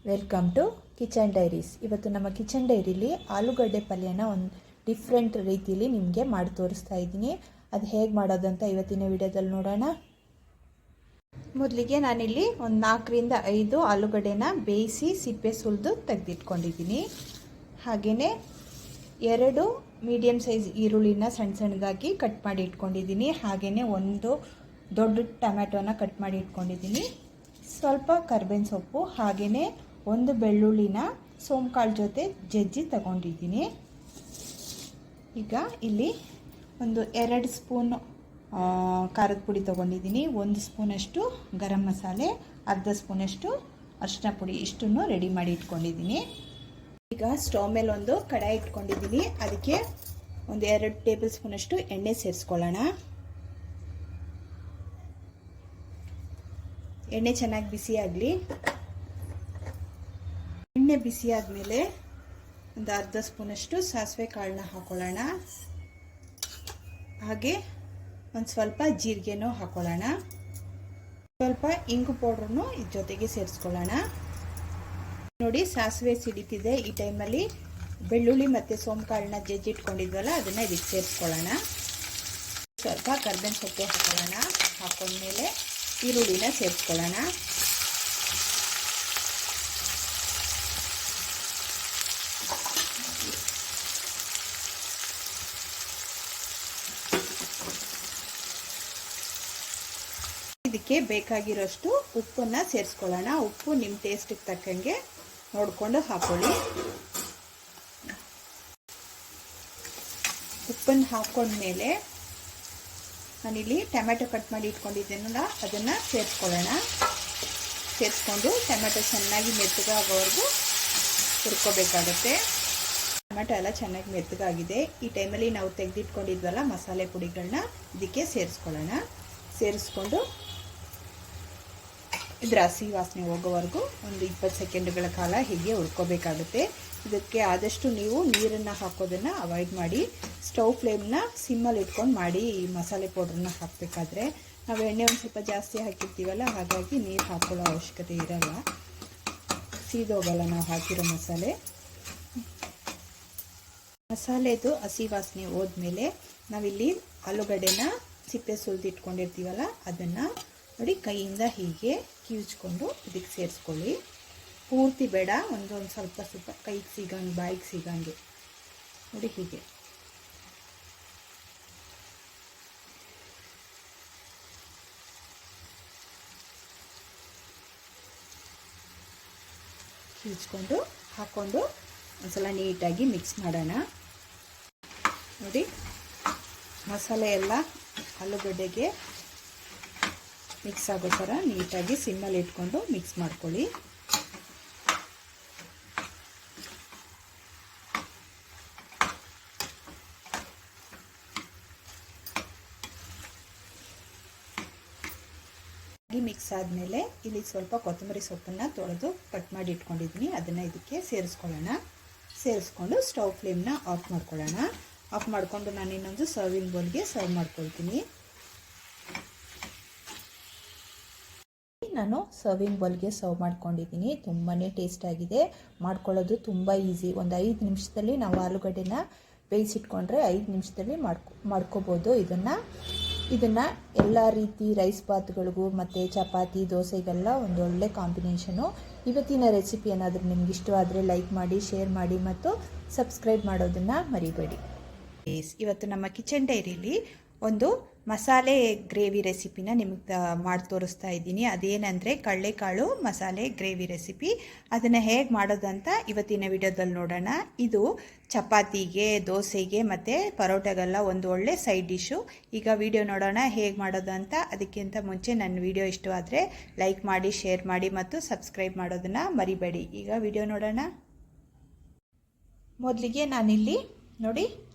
Welcome to kitchen diaries. ಇವತ್ತು ನಮ್ಮ kitchen ಡೈರಿಲಿ ಆಲೂಗಡ್ಡೆ ಪಲ್ಯನ ಒಂದು ಡಿಫ್ರೆಂಟ್ ರೀತಿಯಲ್ಲಿ ನಿಮಗೆ ಮಾಡಿ ತೋರಿಸ್ತಾ ಇದ್ದೀನಿ. ಅದು ಹೇಗೆ ಮಾಡೋದಂತ ಇವತ್ತಿನ ವಿಡಿಯೋದಲ್ಲಿ ನೋಡೋಣ. ಮೊದಲಿಗೆ ನಾನಿಲ್ಲಿ ಒಂದು 4ರಿಂದ 5 ಆಲೂಗಡ್ಡೆನ ಬೇಯಿಸಿ ಸಿಪ್ಪೆ ಸುಲಿದು ತೆಗೆದಿಟ್ಕೊಂಡಿದ್ದೀನಿ. ಹಾಗೆಯೇ 2 ಮೀಡಿಯಮ್ ಸೈಜ್ ಈರುಳ್ಳಿನ ಸಣ್ಣದಾಗಿ ಕಟ್ ಮಾಡಿ ಇಟ್ಕೊಂಡಿದ್ದೀನಿ. ಹಾಗೆಯೇ ಒಂದು ದೊಡ್ಡ ಟೊಮ್ಯಾಟೋನ ಕಟ್ ಮಾಡಿ ಇಟ್ಕೊಂಡಿದ್ದೀನಿ. ಸ್ವಲ್ಪ ಕರ್ಬೇವಿನ ಸೊಪ್ಪು, ಹಾಗೆಯೇ ಒಂದು ಬೆಳ್ಳುಳ್ಳಿನ ಸೋಂಕಾಳು ಜೊತೆ ಜಜ್ಜಿ ತಗೊಂಡಿದ್ದೀನಿ. ಈಗ ಇಲ್ಲಿ ಒಂದು 2 ಸ್ಪೂನ್ ಖಾರದ ಪುಡಿ ತೊಗೊಂಡಿದ್ದೀನಿ. 1 ಸ್ಪೂನಷ್ಟು ಗರಂ ಮಸಾಲೆ, ಅರ್ಧ ಸ್ಪೂನಷ್ಟು ಅರಿಶಿನ ಪುಡಿ, ಇಷ್ಟನ್ನು ರೆಡಿ ಮಾಡಿ ಇಟ್ಕೊಂಡಿದ್ದೀನಿ. ಈಗ ಸ್ಟವ್ ಮೇಲೆ ಒಂದು ಕಡಾಯಿ ಇಟ್ಕೊಂಡಿದ್ದೀನಿ. ಅದಕ್ಕೆ ಒಂದು 2 ಟೇಬಲ್ ಸ್ಪೂನಷ್ಟು ಎಣ್ಣೆ ಸೇರಿಸ್ಕೊಳ್ಳೋಣ. ಎಣ್ಣೆ ಚೆನ್ನಾಗಿ ಬಿಸಿ ಆಗಲಿ. ಎಣ್ಣೆ ಬಿಸಿ ಆದಮೇಲೆ ಒಂದು ಅರ್ಧ ಸ್ಪೂನಷ್ಟು ಸಾಸಿವೆ ಕಾಳನ್ನ ಹಾಕೊಳ್ಳೋಣ. ಹಾಗೆ ಒಂದು ಸ್ವಲ್ಪ ಜೀರಿಗೆನೂ ಹಾಕೊಳ್ಳೋಣ. ಸ್ವಲ್ಪ ಇಂಗು ಪೌಡ್ರನ್ನು ಇದ್ರ ಜೊತೆಗೆ ಸೇರಿಸ್ಕೊಳ್ಳೋಣ. ನೋಡಿ, ಸಾಸಿವೆ ಸಿಡಿತಿದೆ. ಈ ಟೈಮಲ್ಲಿ ಬೆಳ್ಳುಳ್ಳಿ ಮತ್ತು ಸೋಂಕಾಳನ್ನ ಜಜ್ಜಿಟ್ಕೊಂಡಿದ್ವಲ್ಲ, ಅದನ್ನು ಇದಕ್ಕೆ ಸೇರಿಸ್ಕೊಳ್ಳೋಣ. ಸ್ವಲ್ಪ ಕರ್ಬೇವಿನ ಸೊಪ್ಪು ಹಾಕೊಳ್ಳೋಣ. ಹಾಕೊಂಡ್ಮೇಲೆ ಈರುಳ್ಳಿನ ಸೇರಿಸ್ಕೊಳ್ಳೋಣ. ಇದಕ್ಕೆ ಬೇಕಾಗಿರೋಷ್ಟು ಉಪ್ಪನ್ನು ಸೇರಿಸ್ಕೊಳ್ಳೋಣ. ಉಪ್ಪು ನಿಮ್ಮ ಟೇಸ್ಟಿಗೆ ತಕ್ಕಂಗೆ ನೋಡಿಕೊಂಡು ಹಾಕೊಳ್ಳಿ. ಉಪ್ಪನ್ನು ಹಾಕೊಂಡ್ಮೇಲೆ ನಾನಿಲ್ಲಿ ಟೊಮ್ಯಾಟೊ ಕಟ್ ಮಾಡಿ ಇಟ್ಕೊಂಡಿದ್ದೇನಲ್ಲ, ಅದನ್ನು ಸೇರಿಸ್ಕೊಳ್ಳೋಣ. ಸೇರಿಸ್ಕೊಂಡು ಟೊಮ್ಯಾಟೊ ಚೆನ್ನಾಗಿ ಮೆತ್ತಗಾಗೋವರೆಗೂ ಹುರ್ಕೋಬೇಕಾಗುತ್ತೆ. ಟೊಮ್ಯಾಟೊ ಎಲ್ಲ ಚೆನ್ನಾಗಿ ಮೆತ್ತಗಾಗಿದೆ. ಈ ಟೈಮಲ್ಲಿ ನಾವು ತೆಗೆದಿಟ್ಕೊಂಡಿದ್ವಲ್ಲ ಮಸಾಲೆ ಪುಡಿಗಳನ್ನ ಇದಕ್ಕೆ ಸೇರಿಸ್ಕೊಳ್ಳೋಣ. ಸೇರಿಸ್ಕೊಂಡು ಇದರ ಹಸಿ ವಾಸನೆ ಹೋಗೋವರೆಗೂ ಒಂದು 20 ಸೆಕೆಂಡ್ಗಳ ಕಾಲ ಹೀಗೆ ಹುರ್ಕೋಬೇಕಾಗುತ್ತೆ. ಇದಕ್ಕೆ ಆದಷ್ಟು ನೀವು ನೀರನ್ನು ಹಾಕೋದನ್ನು ಅವಾಯ್ಡ್ ಮಾಡಿ. ಸ್ಟವ್ ಫ್ಲೇಮ್ನ ಸಿಮ್ಮಲ್ಲಿ ಇಟ್ಕೊಂಡು ಮಾಡಿ. ಈ ಮಸಾಲೆ ಪೌಡ್ರನ್ನ ಹಾಕಬೇಕಾದ್ರೆ ನಾವು ಎಣ್ಣೆ ಒಂದು ಸ್ವಲ್ಪ ಜಾಸ್ತಿ ಹಾಕಿರ್ತೀವಲ್ಲ, ಹಾಗಾಗಿ ನೀರು ಹಾಕೊಳ್ಳೋ ಅವಶ್ಯಕತೆ ಇರಲ್ಲ. ಸೀದೋಗಲ್ಲ ನಾವು ಹಾಕಿರೋ ಮಸಾಲೆದು ಹಸಿ ವಾಸನೆ ಹೋದ್ಮೇಲೆ ನಾವಿಲ್ಲಿ ಆಲೂಗಡ್ಡೆನ ಸಿಪ್ಪೆ ಸುಲಿದಿಟ್ಕೊಂಡಿರ್ತೀವಲ್ಲ, ಅದನ್ನು ನೋಡಿ ಕೈಯಿಂದ ಹೀಗೆ ಕಿವುಚ್ಕೊಂಡು ಇದಕ್ಕೆ ಸೇರಿಸ್ಕೊಳ್ಳಿ. ಪೂರ್ತಿ ಬೇಡ, ಒಂದು ಸ್ವಲ್ಪ ಕೈಗೆ ಸಿಗಂಗೆ, ಬಾಯಿಗೆ ಸಿಗಂಗೆ ನೋಡಿ ಹೀಗೆ. ಕಿವುಚ್ಕೊಂಡು ಹಾಕ್ಕೊಂಡು ಒಂದ್ಸಲ ನೀಟಾಗಿ ಮಿಕ್ಸ್ ಮಾಡೋಣ. ನೋಡಿ, ಮಸಾಲೆ ಎಲ್ಲ ಆಲೂಗಡ್ಡೆಗೆ ಮಿಕ್ಸ್ ಆಗೋ ಥರ ನೀಟಾಗಿ ಸಿಮ್ಮಲ್ಲಿ ಇಟ್ಕೊಂಡು ಮಿಕ್ಸ್ ಮಾಡ್ಕೊಳ್ಳಿ. ಮಿಕ್ಸ್ ಆದಮೇಲೆ ಇಲ್ಲಿ ಸ್ವಲ್ಪ ಕೊತ್ತಂಬರಿ ಸೊಪ್ಪನ್ನು ತೊಳೆದು ಕಟ್ ಮಾಡಿ ಇಟ್ಕೊಂಡಿದ್ದೀನಿ. ಅದನ್ನು ಇದಕ್ಕೆ ಸೇರಿಸ್ಕೊಳ್ಳೋಣ. ಸೇರಿಸ್ಕೊಂಡು ಸ್ಟವ್ ಫ್ಲೇಮ್ನ ಆಫ್ ಮಾಡ್ಕೊಳ್ಳೋಣ. ಆಫ್ ಮಾಡಿಕೊಂಡು ನಾನು ಇನ್ನೊಂದು ಸರ್ವಿಂಗ್ ಬೌಲ್ಗೆ ಸರ್ವ್ ಮಾಡ್ಕೊಳ್ತೀನಿ. ನಾನು ಸರ್ವಿಂಗ್ ಬೌಲ್ಗೆ ಸರ್ವ್ ಮಾಡ್ಕೊಂಡಿದ್ದೀನಿ. ತುಂಬಾ ಟೇಸ್ಟಾಗಿದೆ. ಮಾಡ್ಕೊಳ್ಳೋದು ತುಂಬ ಈಸಿ. ಒಂದು 5 ನಿಮಿಷದಲ್ಲಿ ನಾವು ಆಲೂಗಡ್ಡೆನ ಬೇಯಿಸಿಟ್ಕೊಂಡ್ರೆ 5 ನಿಮಿಷದಲ್ಲಿ ಮಾಡ್ಕೋಬೋದು. ಇದನ್ನು ಎಲ್ಲ ರೀತಿ ರೈಸ್ ಬಾತ್ಗಳಿಗೂ ಮತ್ತು ಚಪಾತಿ, ದೋಸೆಗೆಲ್ಲ ಒಂದೊಳ್ಳೆ ಕಾಂಬಿನೇಷನು. ಇವತ್ತಿನ ರೆಸಿಪಿ ಏನಾದರೂ ನಿಮ್ಗೆ ಇಷ್ಟವಾದರೆ ಲೈಕ್ ಮಾಡಿ, ಶೇರ್ ಮಾಡಿ ಮತ್ತು ಸಬ್ಸ್ಕ್ರೈಬ್ ಮಾಡೋದನ್ನು ಮರಿಬೇಡಿ. ಇವತ್ತು ನಮ್ಮ ಕಿಚನ್ ಡೈರಿಲಿ ಒಂದು ಮಸಾಲೆ ಗ್ರೇವಿ ರೆಸಿಪಿನ ನಿಮಗೆ ಮಾಡಿ ತೋರಿಸ್ತಾ ಇದ್ದೀನಿ. ಅದೇನೆಂದರೆ ಕಡಲೆಕಾಳು ಮಸಾಲೆ ಗ್ರೇವಿ ರೆಸಿಪಿ. ಅದನ್ನು ಹೇಗೆ ಮಾಡೋದಂತ ಇವತ್ತಿನ ವಿಡಿಯೋದಲ್ಲಿ ನೋಡೋಣ. ಇದು ಚಪಾತಿಗೆ, ದೋಸೆಗೆ ಮತ್ತು ಪರೋಟಗೆಲ್ಲ ಒಂದು ಒಳ್ಳೆ ಸೈಡ್ ಡಿಶ್ಶು. ಈಗ ವಿಡಿಯೋ ನೋಡೋಣ ಹೇಗೆ ಮಾಡೋದು ಅಂತ. ಅದಕ್ಕಿಂತ ಮುಂಚೆ ನನ್ನ ವಿಡಿಯೋ ಇಷ್ಟವಾದರೆ ಲೈಕ್ ಮಾಡಿ, ಶೇರ್ ಮಾಡಿ ಮತ್ತು ಸಬ್ಸ್ಕ್ರೈಬ್ ಮಾಡೋದನ್ನು ಮರಿಬೇಡಿ. ಈಗ ವಿಡಿಯೋ ನೋಡೋಣ. ಮೊದಲಿಗೆ ನಾನಿಲ್ಲಿ ನೋಡಿ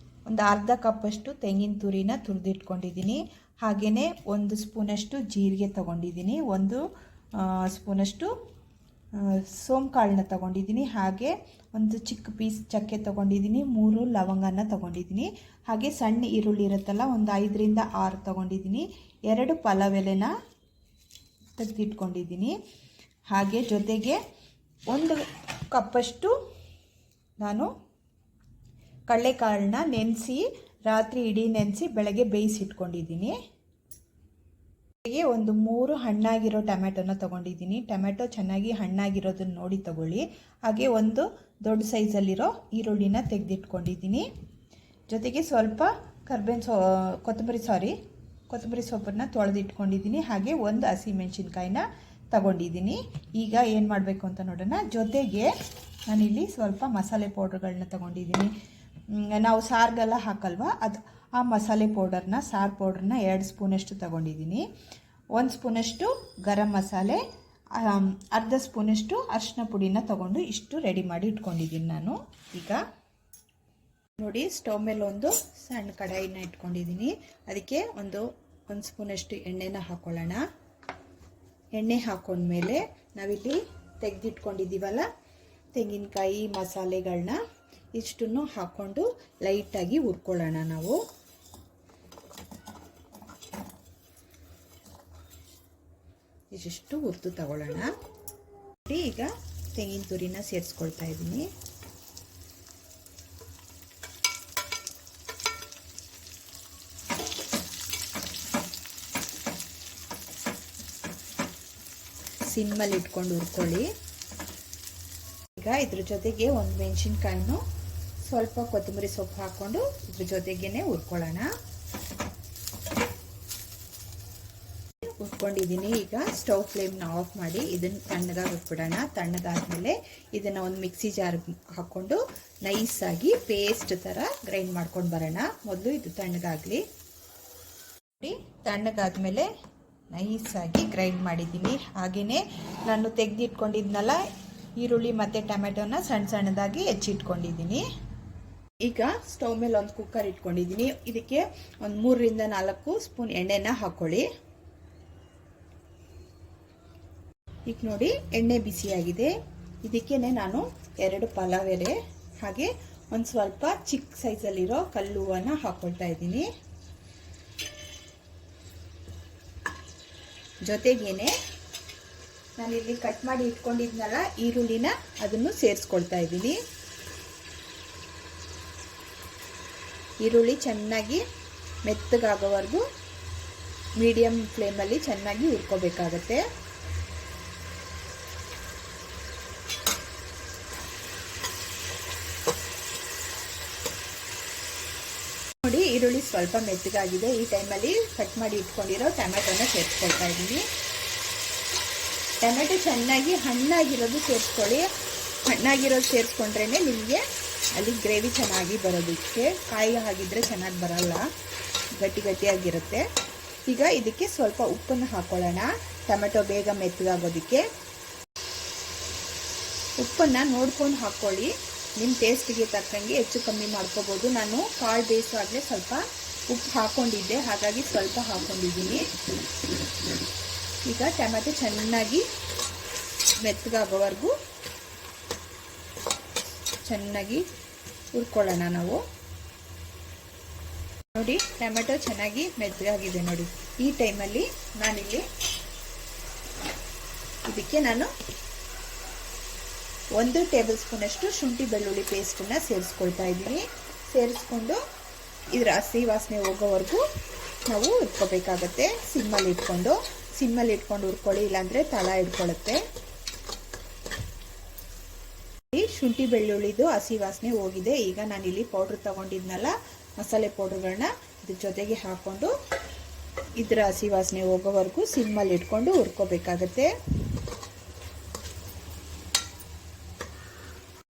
ಒಂದು ಅರ್ಧ ಕಪ್ಪಷ್ಟು ತೆಂಗಿನ ತುರಿನ ತುರಿದಿಟ್ಕೊಂಡಿದ್ದೀನಿ. ಹಾಗೆಯೇ 1 ಸ್ಪೂನಷ್ಟು ಜೀರಿಗೆ ತೊಗೊಂಡಿದ್ದೀನಿ. 1 ಸ್ಪೂನಷ್ಟು ಸೋಂಕಾಳನ್ನ ತೊಗೊಂಡಿದ್ದೀನಿ. ಹಾಗೆ ಒಂದು ಚಿಕ್ಕ ಪೀಸ್ ಚಕ್ಕೆ ತೊಗೊಂಡಿದ್ದೀನಿ. 3 ಲವಂಗನ ತೊಗೊಂಡಿದ್ದೀನಿ. ಹಾಗೆ ಸಣ್ಣ ಈರುಳ್ಳಿ ಇರುತ್ತಲ್ಲ, ಒಂದು 5ರಿಂದ 6 ತೊಗೊಂಡಿದ್ದೀನಿ. 2 ಪಲಾವ್ ಎಲೆನ ತೆಗೆದಿಟ್ಕೊಂಡಿದ್ದೀನಿ. ಹಾಗೆ ಜೊತೆಗೆ 1 ಕಪ್ಪಷ್ಟು ನಾನು ಕಡಲೆಕಾಳನ್ನ ನೆನೆಸಿ ರಾತ್ರಿ ಇಡೀ ನೆನೆಸಿ ಬೆಳಗ್ಗೆ ಬೇಯಿಸಿಟ್ಕೊಂಡಿದ್ದೀನಿ. ಒಂದು 3 ಹಣ್ಣಾಗಿರೋ ಟೊಮೆಟೊನ ತೊಗೊಂಡಿದ್ದೀನಿ. ಟೊಮೆಟೊ ಚೆನ್ನಾಗಿ ಹಣ್ಣಾಗಿರೋದನ್ನ ನೋಡಿ ತಗೊಳ್ಳಿ. ಹಾಗೆ ಒಂದು ದೊಡ್ಡ ಸೈಜಲ್ಲಿರೋ ಈರುಳ್ಳಿನ ತೆಗೆದಿಟ್ಕೊಂಡಿದ್ದೀನಿ. ಜೊತೆಗೆ ಸ್ವಲ್ಪ ಕೊತ್ತಂಬರಿ ಸೊಪ್ಪನ್ನು ತೊಳೆದಿಟ್ಕೊಂಡಿದ್ದೀನಿ. ಹಾಗೆ ಒಂದು ಹಸಿಮೆಣಸಿನ್ಕಾಯಿನ ತಗೊಂಡಿದ್ದೀನಿ. ಈಗ ಏನು ಮಾಡಬೇಕು ಅಂತ ನೋಡೋಣ. ಜೊತೆಗೆ ನಾನಿಲ್ಲಿ ಸ್ವಲ್ಪ ಮಸಾಲೆ ಪೌಡ್ರ್ಗಳನ್ನ ತಗೊಂಡಿದ್ದೀನಿ. ನಾವು ಸಾರಿಗೆಲ್ಲ ಹಾಕಲ್ವ, ಅದು ಆ ಮಸಾಲೆ ಪೌಡರ್ನ, ಸಾರು ಪೌಡ್ರನ್ನ 2 ಸ್ಪೂನಷ್ಟು ತಗೊಂಡಿದ್ದೀನಿ. 1 ಸ್ಪೂನಷ್ಟು ಗರಂ ಮಸಾಲೆ, ಅರ್ಧ ಸ್ಪೂನಷ್ಟು ಅರಿಶಿನ ಪುಡಿನ ತಗೊಂಡು ಇಷ್ಟು ರೆಡಿ ಮಾಡಿ ಇಟ್ಕೊಂಡಿದ್ದೀನಿ ನಾನು. ಈಗ ನೋಡಿ, ಸ್ಟವ್ ಮೇಲೆ ಒಂದು ಸಣ್ಣ ಕಡಾಯಿನ ಇಟ್ಕೊಂಡಿದ್ದೀನಿ. ಅದಕ್ಕೆ ಒಂದು ಸ್ಪೂನಷ್ಟು ಎಣ್ಣೆನ ಹಾಕೊಳ್ಳೋಣ. ಎಣ್ಣೆ ಹಾಕೊಂಡ್ಮೇಲೆ ನಾವಿಲ್ಲಿ ತೆಗೆದಿಟ್ಕೊಂಡಿದ್ದೀವಲ್ಲ ತೆಂಗಿನಕಾಯಿ ಮಸಾಲೆಗಳನ್ನ ಇಷ್ಟನ್ನು ಹಾಕ್ಕೊಂಡು ಲೈಟಾಗಿ ಹುರ್ಕೊಳ್ಳೋಣ. ನಾವು ಇಷ್ಟು ಹುರಿದು ತಗೊಳ್ಳೋಣ. ಈಗ ತೆಂಗಿನ ತುರಿನ ಸೇರಿಸ್ಕೊಳ್ತಾ ಇದ್ದೀನಿ. ಸಿಮ್ಮಲ್ಲಿ ಇಟ್ಕೊಂಡು ಹುರ್ಕೊಳ್ಳಿ. ಈಗ ಇದ್ರ ಜೊತೆಗೆ ಒಂದು ಮೆಣಸಿನ್ಕಾಯಿನೂ ಸ್ವಲ್ಪ ಕೊತ್ತಂಬರಿ ಸೊಪ್ಪು ಹಾಕ್ಕೊಂಡು ಇದ್ರ ಜೊತೆಗೇನೆ ಹುರ್ಕೊಳ್ಳೋಣ. ಹುರ್ಕೊಂಡಿದ್ದೀನಿ. ಈಗ ಸ್ಟವ್ ಫ್ಲೇಮ್ನ ಆಫ್ ಮಾಡಿ ಇದನ್ನು ತಣ್ಣಗಾಗಿ ಬಿಟ್ಬಿಡೋಣ. ತಣ್ಣಗಾದ್ಮೇಲೆ ಇದನ್ನು ಒಂದು ಮಿಕ್ಸಿ ಜಾರ್ ಹಾಕ್ಕೊಂಡು ನೈಸಾಗಿ ಪೇಸ್ಟ್ ಥರ ಗ್ರೈಂಡ್ ಮಾಡ್ಕೊಂಡು ಬರೋಣ. ಮೊದಲು ಇದು ತಣ್ಣಗಾಗಲಿ. ತಣ್ಣಗಾದ್ಮೇಲೆ ನೈಸಾಗಿ ಗ್ರೈಂಡ್ ಮಾಡಿದ್ದೀನಿ. ಹಾಗೆಯೇ ನಾನು ತೆಗೆದಿಟ್ಕೊಂಡಿದ್ನಲ್ಲ ಈರುಳ್ಳಿ ಮತ್ತು ಟೊಮೆಟೊನ ಸಣ್ಣದಾಗಿ ಹೆಚ್ಚಿಟ್ಕೊಂಡಿದ್ದೀನಿ. ಈಗ ಸ್ಟವ್ ಮೇಲೆ ಒಂದು ಕುಕ್ಕರ್ ಇಟ್ಕೊಂಡಿದ್ದೀನಿ. ಇದಕ್ಕೆ ಒಂದು 3 ರಿಂದ 4 ಸ್ಪೂನ್ ಎಣ್ಣೆನ ಹಾಕ್ಕೊಳ್ಳಿ. ಈಗ ನೋಡಿ, ಎಣ್ಣೆ ಬಿಸಿಯಾಗಿದೆ. ಇದಕ್ಕೇನೆ ನಾನು 2 ಪಲಾವ್ ಎಲೆ ಹಾಗೆ ಒಂದು ಸ್ವಲ್ಪ ಚಿಕ್ಕ ಸೈಜಲ್ಲಿರೋ ಕಲ್ಲು ಹೂವನ್ನ ಹಾಕ್ಕೊಳ್ತಾ ಇದ್ದೀನಿ. ಜೊತೆಗೇನೆ ನಾನಿಲ್ಲಿ ಕಟ್ ಮಾಡಿ ಇಟ್ಕೊಂಡಿದ್ನಲ್ಲ ಈರುಳ್ಳಿನ ಅದನ್ನು ಸೇರಿಸ್ಕೊಳ್ತಾ ಇದ್ದೀನಿ. ಈರುಳ್ಳಿ ಚೆನ್ನಾಗಿ ಮೆತ್ತಗಾಗೋವರೆಗೂ ಮೀಡಿಯಂ ಫ್ಲೇಮಲ್ಲಿ ಚೆನ್ನಾಗಿ ಹುರ್ಕೋಬೇಕಾಗತ್ತೆ. ನೋಡಿ, ಈರುಳ್ಳಿ ಸ್ವಲ್ಪ ಮೆತ್ತಗಾಗಿದೆ. ಈ ಟೈಮಲ್ಲಿ ಕಟ್ ಮಾಡಿ ಇಟ್ಕೊಂಡಿರೋ ಟೊಮೆಟೊನ ಸೇರಿಸ್ಕೊಳ್ತಾ ಇದ್ದೀನಿ. ಟೊಮೆಟೊ ಚೆನ್ನಾಗಿ ಹಣ್ಣಾಗಿರೋದು ಸೇರಿಸ್ಕೊಳ್ಳಿ. ಹಣ್ಣಾಗಿರೋದು ಸೇರಿಸ್ಕೊಂಡ್ರೇ ನಿಮಗೆ ಅಲ್ಲಿ ಗ್ರೇವಿ ಚೆನ್ನಾಗಿ ಬರೋದಕ್ಕೆ. ಕಾಯಿ ಆಗಿದ್ರೆ ಚೆನ್ನಾಗಿ ಬರಲ್ಲ, ಗಟ್ಟಿಯಾಗಿರುತ್ತೆ. ಈಗ ಇದಕ್ಕೆ ಸ್ವಲ್ಪ ಉಪ್ಪನ್ನು ಹಾಕೊಳ್ಳೋಣ. ಟೊಮೆಟೊ ಬೇಗ ಮೆತ್ತಗಾಗೋದಕ್ಕೆ ಉಪ್ಪನ್ನು ನೋಡ್ಕೊಂಡು ಹಾಕ್ಕೊಳ್ಳಿ. ನಿಮ್ಮ ಟೇಸ್ಟಿಗೆ ತಕ್ಕಂಗೆ ಹೆಚ್ಚು ಕಮ್ಮಿ ಮಾಡ್ಕೋಬೋದು. ನಾನು ಕಾಳು ಬೇಯಿಸುವಾಗಲೇ ಸ್ವಲ್ಪ ಉಪ್ಪು ಹಾಕ್ಕೊಂಡಿದ್ದೆ, ಹಾಗಾಗಿ ಸ್ವಲ್ಪ ಹಾಕ್ಕೊಂಡಿದ್ದೀನಿ. ಈಗ ಟೊಮೆಟೊ ಚೆನ್ನಾಗಿ ಮೆತ್ತಗಾಗೋವರೆಗೂ ಚೆನ್ನಾಗಿ ಹುರ್ಕೊಳ್ಳೋಣ ನಾವು. ನೋಡಿ, ಟೊಮೆಟೊ ಚೆನ್ನಾಗಿ ಮೆತ್ತಗಾಗಿದೆ ನೋಡಿ. ಈ ಟೈಮಲ್ಲಿ ನಾನಿಲ್ಲಿ ಇದಕ್ಕೆ ನಾನು 1 ಟೇಬಲ್ ಸ್ಪೂನಷ್ಟು ಶುಂಠಿ ಬೆಳ್ಳುಳ್ಳಿ ಪೇಸ್ಟನ್ನು ಸೇರಿಸ್ಕೊಳ್ತಾ ಇದ್ದೀನಿ. ಸೇರಿಸ್ಕೊಂಡು ಇದರ ಹಸಿ ವಾಸನೆ ಹೋಗೋವರೆಗೂ ನಾವು ಇಟ್ಕೋಬೇಕಾಗತ್ತೆ. ಸಿಮ್ಮಲ್ಲಿ ಇಟ್ಕೊಂಡು ಹುರ್ಕೊಳ್ಳಿ, ಇಲ್ಲಾಂದರೆ ತಳ ಹಿಡ್ಕೊಳ್ಳುತ್ತೆ. ಶುಂಠಿ ಬೆಳ್ಳುಳ್ಳಿದು ಹಸಿ ವಾಸನೆ ಹೋಗಿದೆ. ಈಗ ನಾನಿಲ್ಲಿ ಪೌಡ್ರ್ ತಗೊಂಡಿದ್ನಲ್ಲ ಮಸಾಲೆ ಪೌಡ್ರ್ಗಳನ್ನ ಇದ್ರ ಜೊತೆಗೆ ಹಾಕ್ಕೊಂಡು ಇದರ ಹಸಿ ವಾಸನೆ ಹೋಗೋವರೆಗೂ ಸಿಮ್ಮಲ್ಲಿ ಇಟ್ಕೊಂಡು ಹುರ್ಕೋಬೇಕಾಗತ್ತೆ.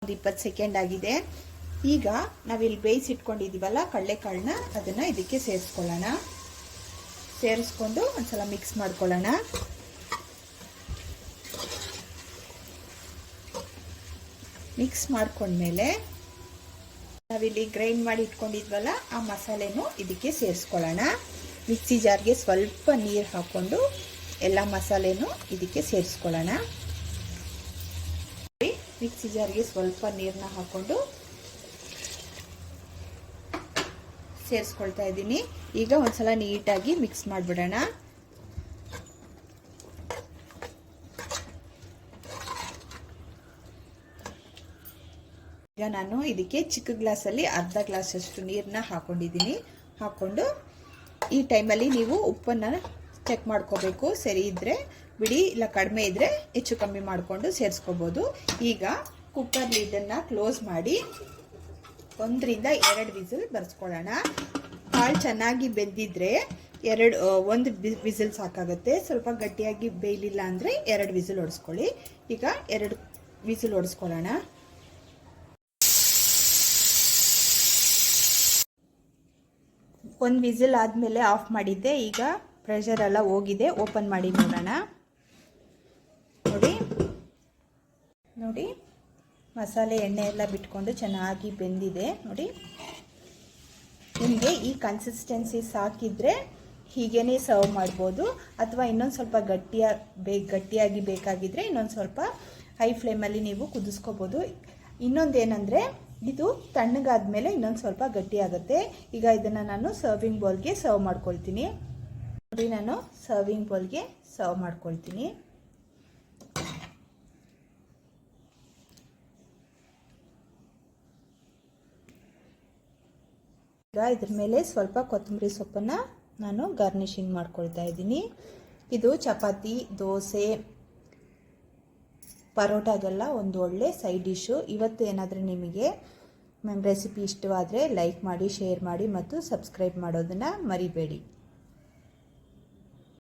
20 ಸೆಕೆಂಡ್ ಆಗಿದೆ. ಈಗ ನಾವಿಲ್ಲಿ ಬೇಯಿಸಿಟ್ಕೊಂಡಿದ್ದೀವಲ್ಲ ಕಡಲೆಕಾಳನ್ನ, ಅದನ್ನು ಇದಕ್ಕೆ ಸೇರಿಸ್ಕೊಳ್ಳೋಣ. ಸೇರಿಸ್ಕೊಂಡು ಒಂದ್ಸಲ ಮಿಕ್ಸ್ ಮಾಡ್ಕೊಳ್ಳೋಣ. ಮಿಕ್ಸ್ ಮಾಡ್ಕೊಂಡ್ಮೇಲೆ ನಾವಿಲ್ಲಿ ಗ್ರೈಂಡ್ ಮಾಡಿ ಇಟ್ಕೊಂಡಿದ್ವಲ್ಲ ಆ ಮಸಾಲೆನೂ ಇದಕ್ಕೆ ಸೇರಿಸ್ಕೊಳ್ಳೋಣ. ಮಿಕ್ಸಿ ಜಾರ್ಗೆ ಸ್ವಲ್ಪ ನೀರು ಹಾಕ್ಕೊಂಡು ಎಲ್ಲ ಮಸಾಲೆನೂ ಇದಕ್ಕೆ ಸೇರಿಸ್ಕೊಳ್ಳೋಣ. ಮಿಕ್ಸಿ ಜಾರ್ಗೆ ಸ್ವಲ್ಪ ನೀರನ್ನ ಹಾಕ್ಕೊಂಡು ಸೇರಿಸ್ಕೊಳ್ತಾ ಇದ್ದೀನಿ. ಈಗ ಒಂದ್ಸಲ ನೀಟಾಗಿ ಮಿಕ್ಸ್ ಮಾಡಿಬಿಡೋಣ. ಈಗ ನಾನು ಇದಕ್ಕೆ ಚಿಕ್ಕ ಗ್ಲಾಸಲ್ಲಿ ಅರ್ಧ ಗ್ಲಾಸಷ್ಟು ನೀರನ್ನ ಹಾಕೊಂಡಿದ್ದೀನಿ. ಹಾಕ್ಕೊಂಡು ಈ ಟೈಮಲ್ಲಿ ನೀವು ಉಪ್ಪನ್ನು ಚೆಕ್ ಮಾಡ್ಕೋಬೇಕು. ಸರಿ ಇದ್ದರೆ ಬಿಡಿ, ಇಲ್ಲ ಕಡಿಮೆ ಇದ್ದರೆ ಹೆಚ್ಚು ಕಮ್ಮಿ ಮಾಡಿಕೊಂಡು ಸೇರಿಸ್ಕೋಬೋದು. ಈಗ ಕುಕ್ಕರ್ ಲಿಡ್ಡನ್ನು ಕ್ಲೋಸ್ ಮಾಡಿ 1 ರಿಂದ 2 ವಿಸಿಲ್ ಬರ್ಸ್ಕೊಳ್ಳೋಣ. ಕಾಳು ಚೆನ್ನಾಗಿ ಬೆಂದಿದ್ರೆ 1 ವಿಸಿಲ್ ಸಾಕಾಗುತ್ತೆ. ಸ್ವಲ್ಪ ಗಟ್ಟಿಯಾಗಿ ಬೇಯಲಿಲ್ಲ ಅಂದರೆ 2 ವಿಸಿಲ್ ಹೊಡೆಸ್ಕೊಳ್ಳಿ. ಈಗ 2 ವಿಸಿಲ್ ಹೊಡೆಸ್ಕೊಳ್ಳೋಣ. ಒಂದು ವಿಸಿಲ್ ಆದಮೇಲೆ ಆಫ್ ಮಾಡಿದ್ದೆ. ಈಗ ಪ್ರೆಷರ್ ಎಲ್ಲ ಹೋಗಿದೆ. ಓಪನ್ ಮಾಡಿ ನೋಡೋಣ. ನೋಡಿ ಮಸಾಲೆ ಎಣ್ಣೆ ಎಲ್ಲ ಬಿಟ್ಕೊಂಡು ಚೆನ್ನಾಗಿ ಬೆಂದಿದೆ. ನೋಡಿ, ನಿಮಗೆ ಈ ಕನ್ಸಿಸ್ಟೆನ್ಸಿ ಸಾಕಿದ್ರೆ ಹೀಗೇ ಸರ್ವ್ ಮಾಡ್ಬೋದು. ಅಥವಾ ಇನ್ನೊಂದು ಸ್ವಲ್ಪ ಗಟ್ಟಿಯಾಗಿ ಬೇಕಾಗಿದ್ದರೆ ಇನ್ನೊಂದು ಸ್ವಲ್ಪ ಹೈ ಫ್ಲೇಮಲ್ಲಿ ನೀವು ಕುದಿಸ್ಕೋಬೋದು. ಇನ್ನೊಂದೇನೆಂದರೆ ಇದು ತಣ್ಣಗಾದ್ಮೇಲೆ ಇನ್ನೊಂದು ಸ್ವಲ್ಪ ಗಟ್ಟಿಯಾಗುತ್ತೆ. ಈಗ ಇದನ್ನು ನಾನು ಸರ್ವಿಂಗ್ ಬೌಲ್ಗೆ ಸರ್ವ್ ಮಾಡ್ಕೊಳ್ತೀನಿ. ನೋಡಿ, ನಾನು ಸರ್ವಿಂಗ್ ಬೌಲ್ಗೆ ಸರ್ವ್ ಮಾಡ್ಕೊಳ್ತೀನಿ. ಈಗ ಇದ್ರ ಮೇಲೆ ಸ್ವಲ್ಪ ಕೊತ್ತಂಬರಿ ಸೊಪ್ಪನ್ನು ನಾನು ಗಾರ್ನಿಷಿಂಗ್ ಮಾಡ್ಕೊಳ್ತಾ ಇದ್ದೀನಿ. ಇದು ಚಪಾತಿ, ದೋಸೆ, ಪರೋಟಾಗೆಲ್ಲ ಒಂದು ಒಳ್ಳೆ ಸೈಡ್ ಡಿಶ್ಶು. ಇವತ್ತು ಏನಾದರೂ ನಿಮಗೆ ನನ್ನ ರೆಸಿಪಿ ಇಷ್ಟವಾದರೆ ಲೈಕ್ ಮಾಡಿ, ಶೇರ್ ಮಾಡಿ ಮತ್ತು ಸಬ್ಸ್ಕ್ರೈಬ್ ಮಾಡೋದನ್ನು ಮರಿಬೇಡಿ.